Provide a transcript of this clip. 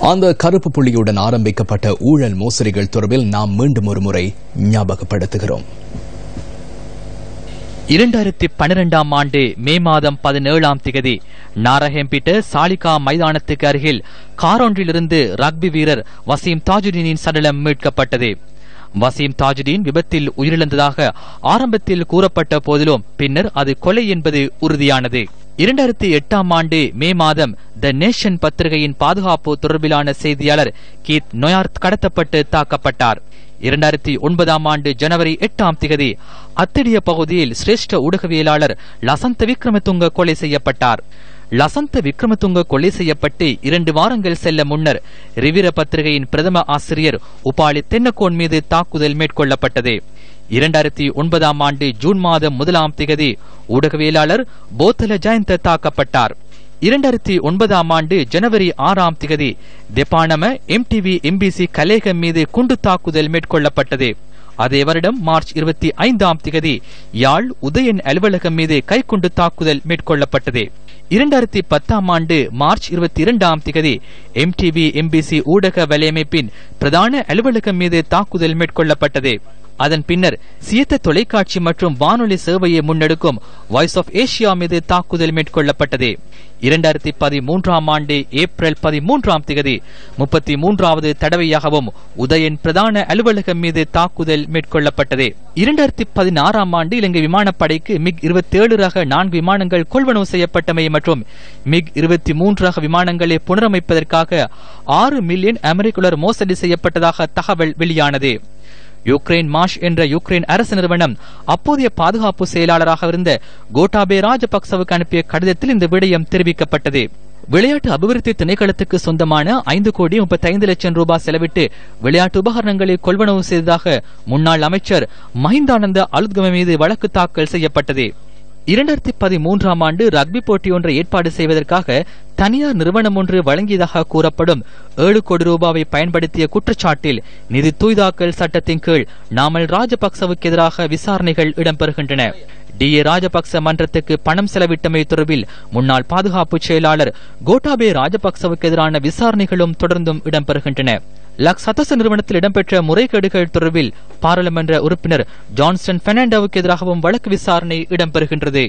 அந்த கருப்பு புள்ளியுடன் ஆரம்பிக்கப்பட்ட ஊழல் மோசடிகள் தொடர்பில் நாம் மீண்டும் ஒரு முறை ஞாபகப்படுத்துகிறோம். 2012ஆம் ஆண்டு மே மாதம் 17ஆம் திகதி நாரஹெம்பிட்ட சாலிகா மைதானத்துக்கு அருகில் காரொன்றிலிருந்து ரக்பி வீரர் வசீம் தாஜுதீனின் சடலம் மீட்கப்பட்டது. வசீம் தாஜுதீன் விபத்தில் உயிரிழந்ததாக ஆரம்பத்தில் கூறப்பட்ட போதிலும் பின்னர் அது கொலை என்பது உறுதியானது. 2008ஆம் ஆண்டு மே மாதம் த நேஷன் பத்திரிகையின் பாதுகாப்பு தொடர்பிலான செய்தியாளர் கீத் நொயார்த் கடத்தப்பட்டு தாக்கப்பட்டார். 2009ஆம் ஆண்டு ஜனவரி 8ஆம் திகதி அத்திடிய பகுதியில் சிரேஷ்ட ஊடகவியலாளர் லசந்த விக்ரமதுங்க கொலை செய்யப்பட்டார். லசந்த விக்ரமதுங்க கொலை செய்யப்பட்டு 2 வாரங்கள் செல்ல முன்னர் ரிவிர பத்திரிகையின் பிரதம ஆசிரியர் உபாலி தென்னகோன் மீது தாக்குதல் மேற்கொள்ளப்பட்டது. 2009ஆம் ஆண்டு ஜூன் மாதம் 1ஆம் திகதி ஊடகவியலாளர் போத்தல ஜயந்த தாக்கப்பட்டார். 2009ஆம் ஆண்டு ஜனவரி 6ஆம் திகதி தெப்பானம MTV MBC கலேகம் மீது குண்டு தாக்குதல் மேற்கொள்ளப்பட்டது. அதே வருடம் மார்ச் 25ஆம் திகதி யாழ் உதயன் அலுவலகம் மீது கைக்குண்டு தாக்குதல் மேற்கொள்ளப்பட்டது. 2010ஆம் ஆண்டு மார்ச் 22ஆம் திகதி MTV MBC ஊடக வலையமைப்பின் பிரதான அலுவலகம் மீது தாக்குதல் மேற்கொள்ளப்பட்டது. அதன் பின்னர் சியத்த தொலைக்காட்சி மற்றும் வானொலி சேவையை முன்னெடுக்கும் வாய்ஸ் ஆஃப் ஏசியா மீது தாக்குதல் மேற்கொள்ளப்பட்டது. 2013ஆம் ஆண்டு ஏப்ரல் 13ஆம் திகதி 33வது தடவையாகவும் உதயன் பிரதான அலுவலகம் மீது தாக்குதல் மேற்கொள்ளப்பட்டது. 2016ஆம் ஆண்டு இலங்கை விமானப்படைக்கு மிக் 27 ரக 4 விமானங்கள் கொள்வனவு செய்யப்பட்டமை மற்றும் மிக் 23 ரக விமானங்களை புனரமைப்பதற்காக 6 மில்லியன் அமெரிக்க மோசடி செய்யப்பட்டதாக தகவல் வெளியானது. யுக்ரைன் மாஷ் என்ற யுக்ரைன் அரசு நிறுவனம் அப்போதைய பாதுகாப்பு செயலாளராக இருந்த கோட்டாபே ராஜபக்சவுக்கு அனுப்பிய கடிதத்தில் இந்த விடயம் தெரிவிக்கப்பட்டது. விளையாட்டு அபிவிருத்தி திணைக்களத்துக்கு சொந்தமான 5,35,00,000 ரூபாய் செலவிட்டு விளையாட்டு உபகரணங்களை கொள்வனவு செய்ததாக முன்னாள் அமைச்சர் மஹிந்தானந்த அலுத்கம மீது வழக்கு தாக்கல் செய்யப்பட்டது. 2013ஆம் ஆண்டு ரக்பி போட்டி ஒன்றை ஏற்பாடு செய்வதற்காக தனியார் நிறுவனம் ஒன்று வழங்கியதாக கூறப்படும் 7 கோடி ரூபாவை பயன்படுத்திய குற்றச்சாட்டில் நிதி தூய்தாக்கல் சட்டத்தின் கீழ் நாமல் ராஜபக்சவுக்கு எதிராக விசாரணைகள் இடம்பெறுகின்றன. DA ராஜபக்ச மன்றத்துக்கு பணம் செலவிட்டமை தொடர்பில் முன்னாள் பாதுகாப்பு செயலாளர் கோட்டாபே ராஜபக்சவுக்கு எதிரான விசாரணைகளும் தொடர்ந்தும் இடம்பெறுகின்றன. லக்ஸ் சதச நிறுவனத்தில் இடம்பெற்ற முறைகேடுகள் தொடர்பில் பாராளுமன்ற உறுப்பினர் ஜான்சன் பெர்னாண்டோவுக்கு எதிராகவும் வழக்கு விசாரணை இடம்பெறுகின்றது.